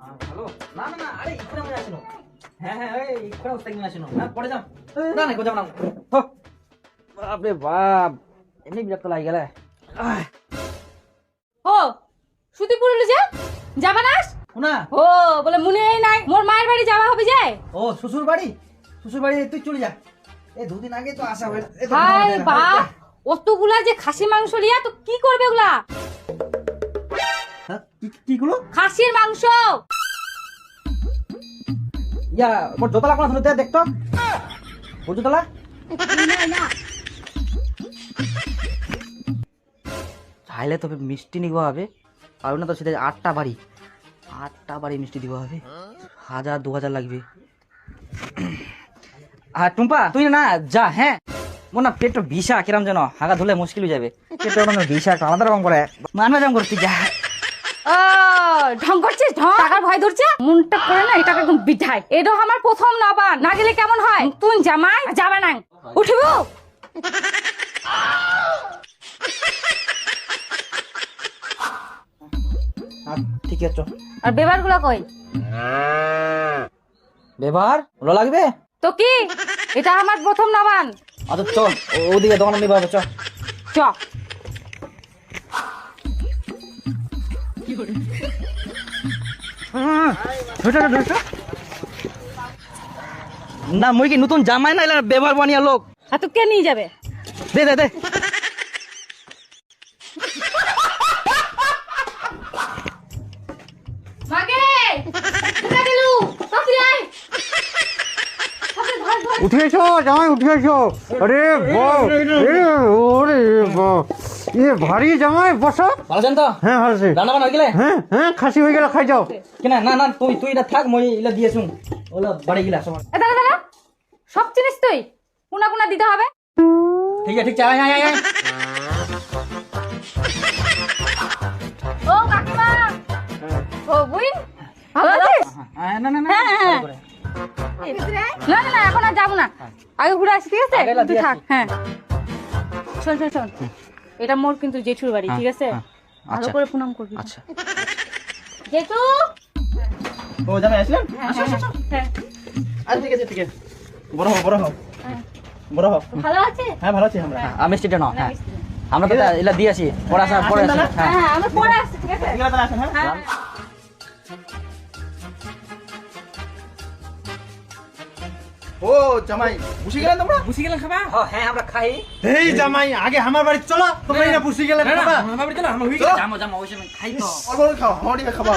Hello, না না না, আরে এখানে আমি আসিনো। হ্যাঁ হ্যাঁ, এই এখানে ওস্তাদ আমি আসিনো। না পড়ে যাও, না না যাও না। তো বাপরে বাপ, এমনি বিরক্ত লাগে গেলে। ও সুতি পুরুলি যে যাবা না? না, ও বলে মনে নাই মোর মায়ের বাড়ি যাওয়া হবে যে। ও শ্বশুর বাড়ি তুই চলে যা। এই দুদিন আগে তো আসা হয়ে। হাই বাপ, অতগুলা যে খাসি মাংস লিয়া তো কি করবে ওগুলা? কি গুলো? খাসির মাংস। ইয়া মোর জোতলা কোন শুনতে দেখতো, ও জোতলা চাইলে তবে মিষ্টি নিব হবে। আর না তো সেটা 8টা বাড়ি মিষ্টি দিব হবে। 1000-2000 লাগবে। আর টুম্পা তুই না যা, হ্যাঁ মোর না পেটটা বিষা কিরম যেন হাগা ধুলে মুশকিল হয়ে যাবে। পেটটা বিষা একটা আলাদা রকম করে মানবা জাম করতে যা। ও ঢং করছিস, ঢং টাকার ভয় ধরছে মনটা করে না, এটা একদম বিঠাই। এটা আমার প্রথম নবান, না গেলে কেমন হয়? তুই জামাই যাবা না, উঠিব। ঠিক আছে, আর বেবার গুলা কই? ব্যবহার ভালো লাগবে তো কি, এটা আমার প্রথম নবান। আচ্ছা চল ওদিকে দোকান নিবা হবে, চল চ না মুই কি নতুন জামাই না এলা ব্যবহার বানিয়া লোক। আর তো কে নিয়ে যাবে? দে দে দে মাগে কোথায় গেলু? তাড়াতাড়ি আয়। উঠে এসো জামাই, উঠে এসো। আরে বাহ, ওরে বাহ, এ ভারী জামাই, বসো। ভালো জান তো? হ্যাঁ ভালো আছে। রান্না বান্না হয়ে গেলে? হ্যাঁ হ্যাঁ, খাসি হয়ে গেল, খাই যাও। কেনা না না তুই এটা থাক, মই এলা দিয়েছুম ওলা বাড়ি গিলা সব। দাঁড়া দাঁড়া, সব জিনিস তুই কোনা কোনা দিতে হবে। ঠিক আছে, ঠিক আছে, আয় আয় আয়। ও কাকিমা, ও বুইন, ভালো আছিস? না না না হ্যাঁ, হ্যাঁ। ভালো করে। না না না, এখন আর যাবো না, আগে ঘুরে আসি, ঠিক আছে? আগে এলা তুই দিয়ে থাক। আসি। হ্যাঁ শোন শোন শোন, এটা মোর কিন্তু জেঠুর বাড়ি, ঠিক আছে? হ্যাঁ, ভালো আচ্ছা। করে প্রণাম করবি। আচ্ছা জেঠু। ও জামাই আসলেন? হ্যাঁ, হ্যাঁ, হ্যাঁ। আচ্ছা ঠিক আছে, ঠিক আছে, বড় হও বড় হও হ্যাঁ। বড় হও। ভালো আছে? হ্যাঁ ভালো আছি আমরা। আমি স্টেটে না, হ্যাঁ মিষ্টি। আমরা তো এলা দিয়ে আসি, পড়া আসা পড়ে আসি। হ্যাঁ হ্যাঁ হ্যাঁ, আমরা পরে আসছি, ঠিক আছে? এগুলা তাহলে আসেন। হ্যাঁ হ্যাঁ। ও জামাই বুঝি গেলেন তোমরা? বুঝি গেলেন খাবা? হ্যাঁ আমরা খাই। এই জামাই, আগে আমার বাড়ি চলো, তোমরা না পুষি গেলে খাবা। আমার বাড়িতে না, আমরা হই গেল। জামো জামো ওই সময় খাই তো। খাও, আমার খাবা।